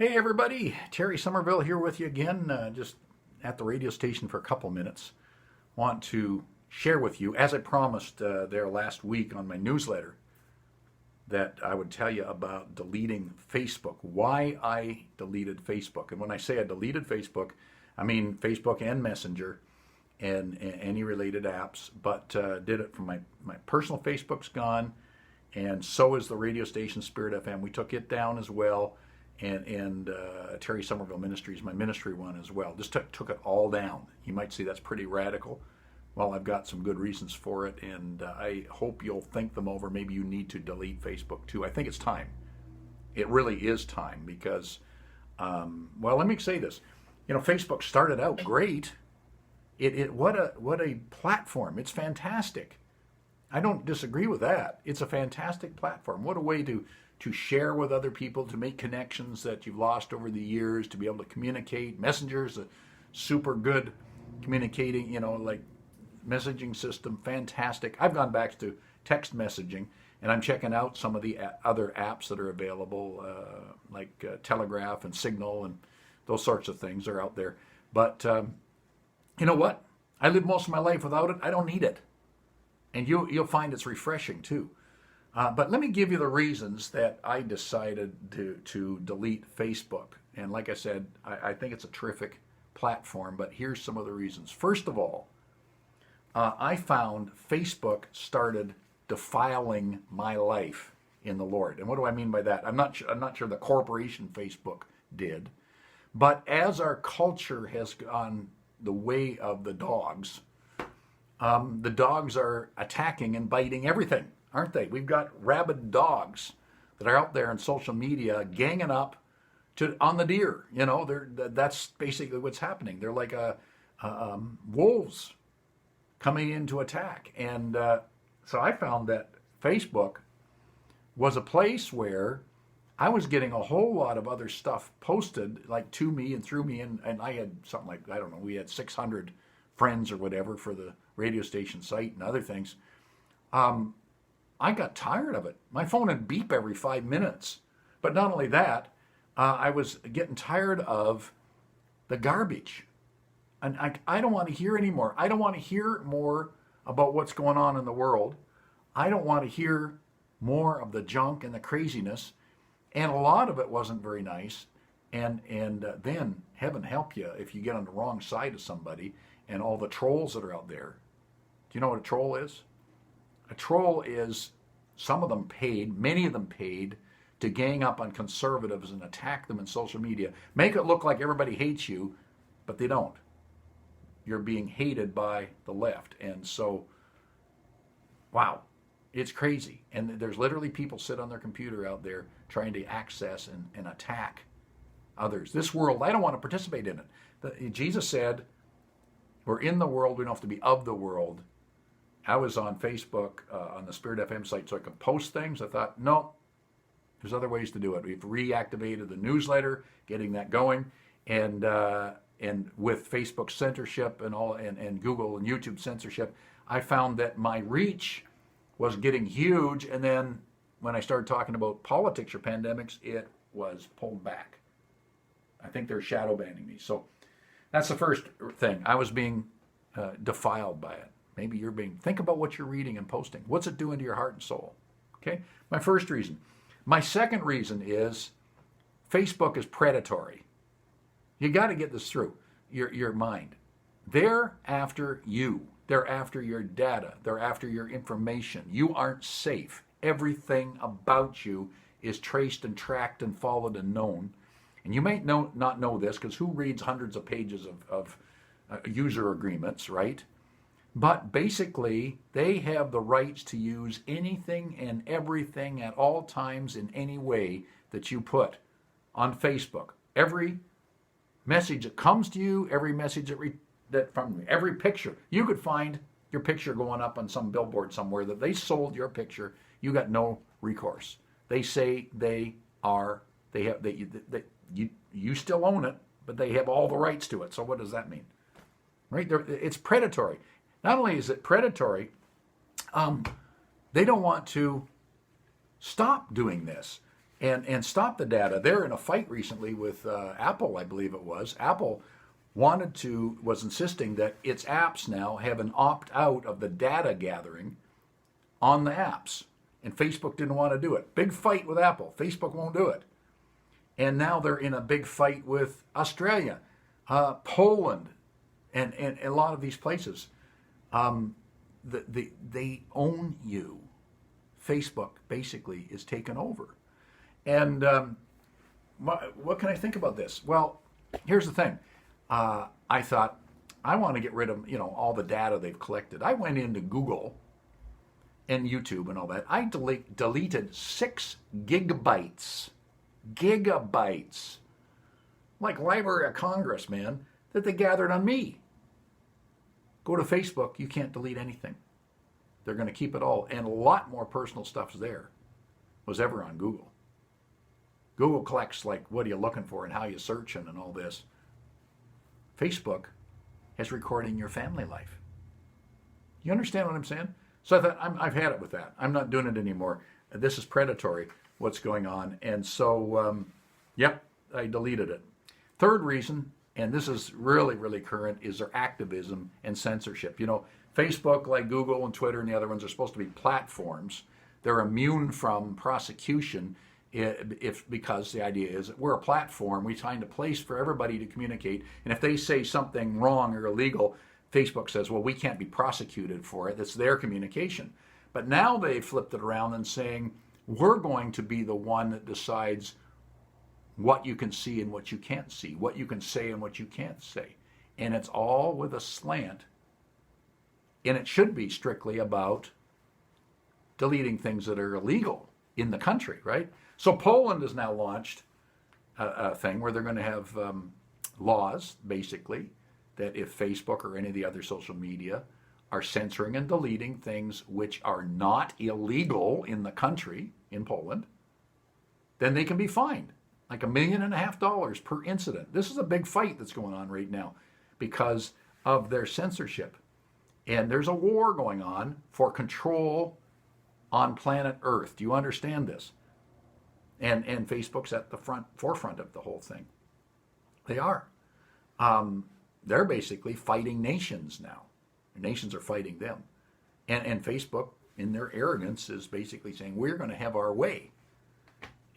Hey everybody, Terry Somerville here with you again, just at the radio station for a couple minutes. Want to share with you, as I promised there last week on my newsletter, that I would tell you about deleting Facebook, why I deleted Facebook. And when I say I deleted Facebook, I mean Facebook and Messenger and any related apps, but did it from my personal Facebook's gone, and so is the radio station Spirit FM. We took it down as well, and Terry Somerville Ministries, my ministry one as well. Just took it all down. You might see that's pretty radical. Well, I've got some good reasons for it, and I hope you'll think them over. Maybe you need to delete Facebook too. I think it's time. It really is time because, well, let me say this. You know, Facebook started out great. What a platform. It's fantastic. I don't disagree with that. It's a fantastic platform. What a way to share with other people, to make connections that you've lost over the years, to be able to communicate. Messenger's a super good communicating, like messaging system, fantastic. I've gone back to text messaging, and I'm checking out some of the other apps that are available, like Telegraph and Signal and those sorts of things are out there. But you know what? I lived most of my life without it. I don't need it. And you'll find it's refreshing too. But let me give you the reasons that I decided to delete Facebook. And like I said, I think it's a terrific platform, but here's some of the reasons. First of all, I found Facebook started defiling my life in the Lord. And what do I mean by that? I'm not sure the corporation Facebook did, but as our culture has gone the way of the dogs are attacking and biting everything, aren't they? We've got rabid dogs that are out there on social media ganging up on the deer. That's basically what's happening. They're like wolves coming in to attack. And so I found that Facebook was a place where I was getting a whole lot of other stuff posted, like to me and through me, and I had something like, I don't know, we had 600 friends or whatever for the radio station site and other things. I got tired of it. My phone would beep every 5 minutes. But not only that, I was getting tired of the garbage. And I don't want to hear anymore. I don't want to hear more about what's going on in the world. I don't want to hear more of the junk and the craziness. And a lot of it wasn't very nice. And then, heaven help you if you get on the wrong side of somebody and all the trolls that are out there. Do you know what a troll is? A troll is, some of them paid, many of them paid, to gang up on conservatives and attack them in social media. Make it look like everybody hates you, but they don't. You're being hated by the left. And so, wow, it's crazy. And there's literally people sit on their computer out there trying to access and attack others. This world, I don't want to participate in it. Jesus said, we're in the world, we don't have to be of the world. I was on Facebook, on the Spirit FM site, so I could post things. I thought, no, there's other ways to do it. We've reactivated the newsletter, getting that going, and with Facebook censorship and Google and YouTube censorship, I found that my reach was getting huge. And then when I started talking about politics or pandemics, it was pulled back. I think they're shadow banning me. So that's the first thing. I was being defiled by it. Maybe you're think about what you're reading and posting. What's it doing to your heart and soul? Okay? My first reason. My second reason is Facebook is predatory. You got to get this through your mind. They're after you. They're after your data. They're after your information. You aren't safe. Everything about you is traced and tracked and followed and known. And you may not know this, because who reads hundreds of pages of user agreements, right? But basically, they have the rights to use anything and everything at all times in any way that you put on Facebook. Every message that comes to you, every message that from every picture. You could find your picture going up on some billboard somewhere that they sold your picture. You got no recourse. They say you still own it, but they have all the rights to it. So what does that mean? Right? It's predatory. Not only is it predatory, they don't want to stop doing this. and stop the data. They're in a fight recently with Apple, I believe it was. Apple was insisting that its apps now have an opt out of the data gathering on the apps. And Facebook didn't want to do it. Big fight with Apple. Facebook won't do it. And now they're in a big fight with Australia, Poland, and a lot of these places. They own you. Facebook basically is taken over. And what can I think about this? Well, here's the thing. I thought, I want to get rid of all the data they've collected. I went into Google and YouTube and all that. I deleted 6 gigabytes, like Library of Congress, man, that they gathered on me. Go to Facebook, you can't delete anything. They're going to keep it all, and a lot more personal stuff's there was ever on Google. Google collects like what are you looking for and how you searching and all this. Facebook is recording your family life. You understand what I'm saying? So I thought, I've had it with that. I'm not doing it anymore. This is predatory, what's going on. And so, yep, I deleted it. Third reason, and this is really, really current, is their activism and censorship. Facebook, like Google and Twitter and the other ones, are supposed to be platforms. They're immune from prosecution because the idea is that we're a platform. We find a place for everybody to communicate. And if they say something wrong or illegal, Facebook says, well, we can't be prosecuted for it. That's their communication. But now they've flipped it around and saying, we're going to be the one that decides what you can see and what you can't see, what you can say and what you can't say. And it's all with a slant. And it should be strictly about deleting things that are illegal in the country, right? So Poland has now launched a thing where they're going to have laws, basically, that if Facebook or any of the other social media are censoring and deleting things which are not illegal in the country, in Poland, then they can be fined like $1.5 million per incident. This is a big fight that's going on right now because of their censorship. And there's a war going on for control on planet Earth. Do you understand this? And Facebook's at the forefront of the whole thing. They are. They're basically fighting nations now. Nations are fighting them. And Facebook, in their arrogance, is basically saying, we're going to have our way.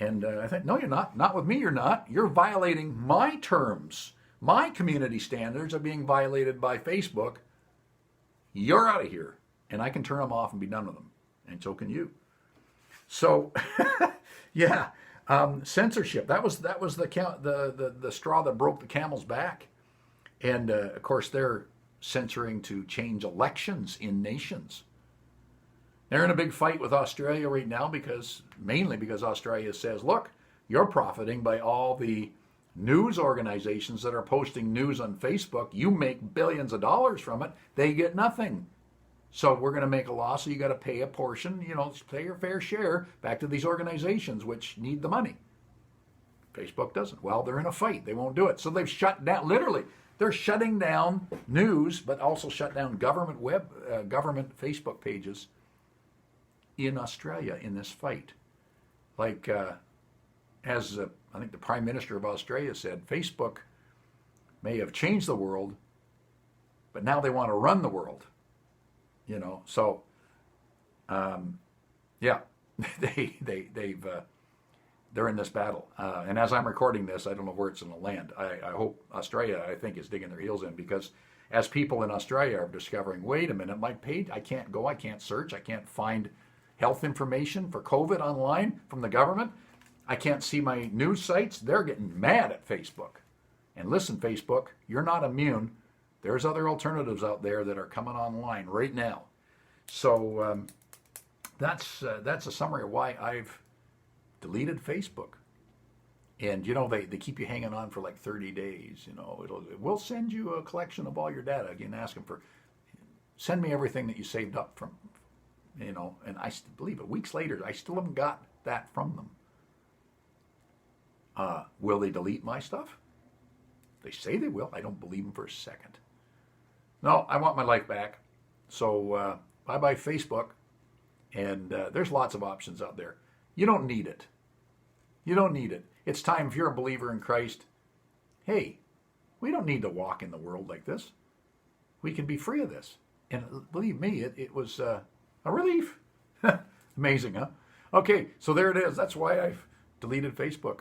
And I think, no, you're not. Not with me, you're not. You're violating my terms. My community standards are being violated by Facebook. You're out of here. And I can turn them off and be done with them. And so can you. So, yeah, censorship. That was the straw that broke the camel's back. And, of course, they're censoring to change elections in nations. They're in a big fight with Australia right now mainly because Australia says, look, you're profiting by all the news organizations that are posting news on Facebook. You make billions of dollars from it. They get nothing. So we're going to make a law, so you got to pay a portion, pay your fair share back to these organizations which need the money. Facebook doesn't. Well, they're in a fight. They won't do it. So they've shut down, literally, they're shutting down news, but also shut down government Facebook pages in Australia in this fight. Like, as I think the Prime Minister of Australia said, Facebook may have changed the world, but now they want to run the world. So, yeah, they're in this battle. And as I'm recording this, I don't know where it's going to land. I hope Australia, I think, is digging their heels in because as people in Australia are discovering, wait a minute, my page, I can't go, I can't search, I can't find health information for COVID online from the government. I can't see my news sites. They're getting mad at Facebook. And listen, Facebook, you're not immune. There's other alternatives out there that are coming online right now. So that's a summary of why I've deleted Facebook. And, they keep you hanging on for like 30 days. We'll send you a collection of all your data. Again, ask them send me everything that you saved up from, and I believe it. Weeks later, I still haven't got that from them. Will they delete my stuff? They say they will. I don't believe them for a second. No, I want my life back. So bye-bye Facebook. And there's lots of options out there. You don't need it. You don't need it. It's time, if you're a believer in Christ, hey, we don't need to walk in the world like this. We can be free of this. And believe me, it was a relief. Amazing, huh? Okay, so there it is. That's why I've deleted Facebook.